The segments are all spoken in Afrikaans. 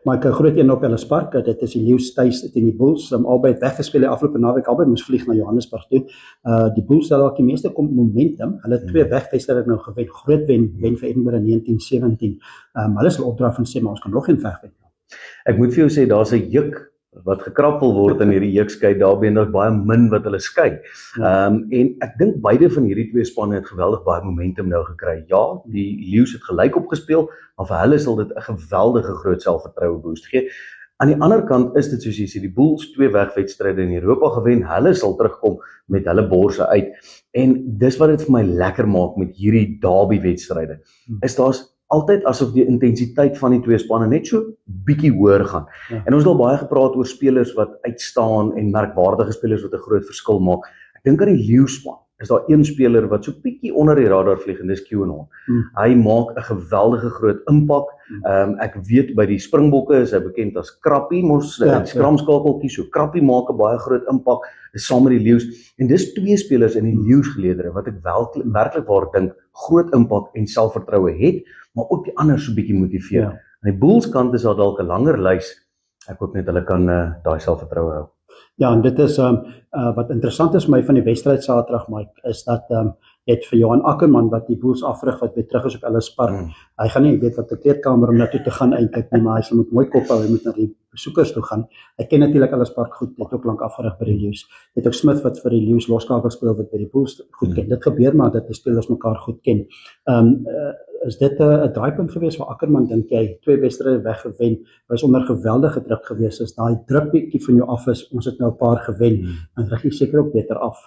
Maar ek groot een op Ellis Park, dit is die Leeu's tuis teen die Bulls, albei het weggespeel die afgelope naweek, albei moes vlieg na Johannesburg toe. Die Bulls het dalk die meeste momentum, hulle het 2 wegwedstryde nou gewen, groot wen vir Edinburgh 1917. Hulle sal opdraf en sê, maar ons kan nog geen vegwen. Ek moet vir jou sê, daar's 'n juk wat gekrappel word in hierdie jukskei daarby en daar's baie min wat hulle skei. En ek dink beide van hierdie twee spanne het geweldig baie momentum nou gekry. Ja, die Leeu's het gelyk opgespeel, maar vir hulle sal dit 'n geweldige groot selfvertroue boost gee. Aan die ander kant is dit soos jy sê, die Bulls 2 wegwedstryde in Europa gewen, hulle sal terugkom met hulle borse uit. En dis wat dit vir my lekker maak met hierdie derby wedstryde. Is daar's altyd asof die intensiteit van die twee spanne net so bietjie hoër gaan. En ons het al baie gepraat oor spelers wat uitstaan en merkwaardige spelers wat 'n groot verskil maak. Ek dink aan die Leeu's span. Is daar een speler wat so bietjie onder die radar vlieg en dis Kewinhorn. Hy maak 'n geweldige groot impak. Ek weet by die Springbokke is hy bekend as Krappie, mos skramskakeltjie, so Krappie maak 'n baie groot impak saam met die Leeu's. En dis twee spelers in die Leeu's geleedere wat ek werklik waar dink groot impak en selfvertroue het, maar ook die ander so bietjie motiveer. Aan die Bulls kant is daar dalk 'n langer lys. Ek hoop net hulle kan daai selfvertroue hou. Ja, en dit is wat interessant is vir my van die wedstryd Saterdag, Mike, is dat het vir Johan Ackerman wat die Bulls afrig wat weer terug is op Ellis Park. Hy gaan nie weet wat die kleedkamer om naartoe te gaan eintlik nie, maar hy sal met mooi kop hou, hy moet na die besoekers toe gaan. Hy ken natuurlik Ellis Park goed, het ook lank afgerig by die Leeu's. Het ook Smith wat vir die Leeu's loskakel speel wat by die Bulls goed ken. Dit gebeur maar dat die spelers mekaar goed ken. Is dit 'n draaipunt geweest vir Ackerman, dink jy? 2 wedstryde weggewen, was onder geweldige druk geweest. As daai druk bietjie van jou af is, ons het nou 'n paar gewen, dan rig jy seker ook beter af.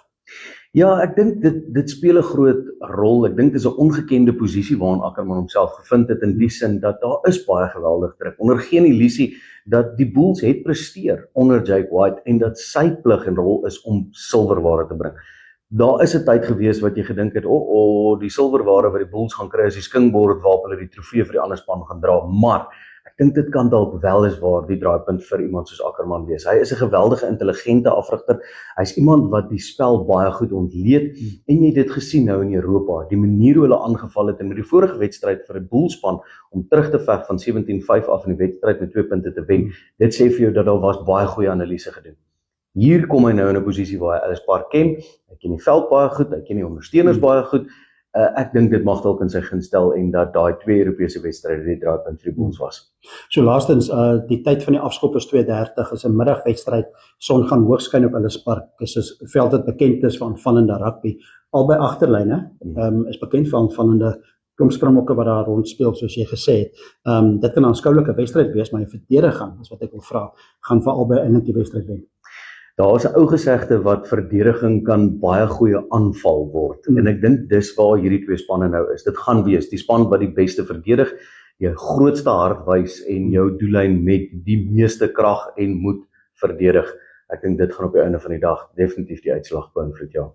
Ja, ek dink dit speel 'n groot rol. Ek dink dit is 'n ongekende posisie waarin Ackerman homself gevind het in die sin dat daar is baie geweldig druk. Onder geen illusie dat die Bulls het presteer onder Jake White en dat sy plig en rol is om silwerware te bring. Daar is 'n tyd gewees wat jy gedink het, die silwerware wat die Bulls gaan kry is die skinkbord waarop hulle die trofee vir die ander span gaan dra, maar ek dink dit kan dalk wel eens waar die draaipunt vir iemand soos Ackerman wees. Hy is 'n geweldige intelligente afrigter. Hy's iemand wat die spel baie goed ontleed en jy het dit gesien nou in Europa, die manier hoe hulle aangeval het en met die vorige wedstryd vir die Bulls span om terug te veg van 17-5 af in die wedstryd met 2 punte te wen. Dit sê vir jou dat daar was baie goeie analise gedoen. Hier kom hy nou in 'n posisie waar hy Ellis Park ken. Hy ken die veld baie goed, hy ken die ondersteuners baie goed. Ek dink dit mag dalk in sy gunst stel en dat daai 2 Europese wedstryde die draaipunt vir die Bulls was. So laastens, die tyd van die afskop is 2:30, is 'n middagwedstryd. Son gaan hoog skyn op Ellis Park. Dis 'n veld wat bekend is vir aanvallende rugby. Albei agterlyne is bekend vir aanvallende klomp Springbokke wat daar rond speel, soos jy gesê het. Dit kan 'n aanskoulike wedstryd wees, maar die verdediging is wat ek wil vra, gaan vir albei eintlik die wedstryd wen. Daar is 'n ou gesegde wat verdediging kan baie goeie aanval word. En ek dink dis waar hierdie twee spanne nou is. Dit gaan wees die span wat die beste verdedig, jou grootste hart wys en jou doellyn met die meeste krag en moed verdedig. Ek dink dit gaan op die einde van die dag definitief die uitslag beïnvloed, ja.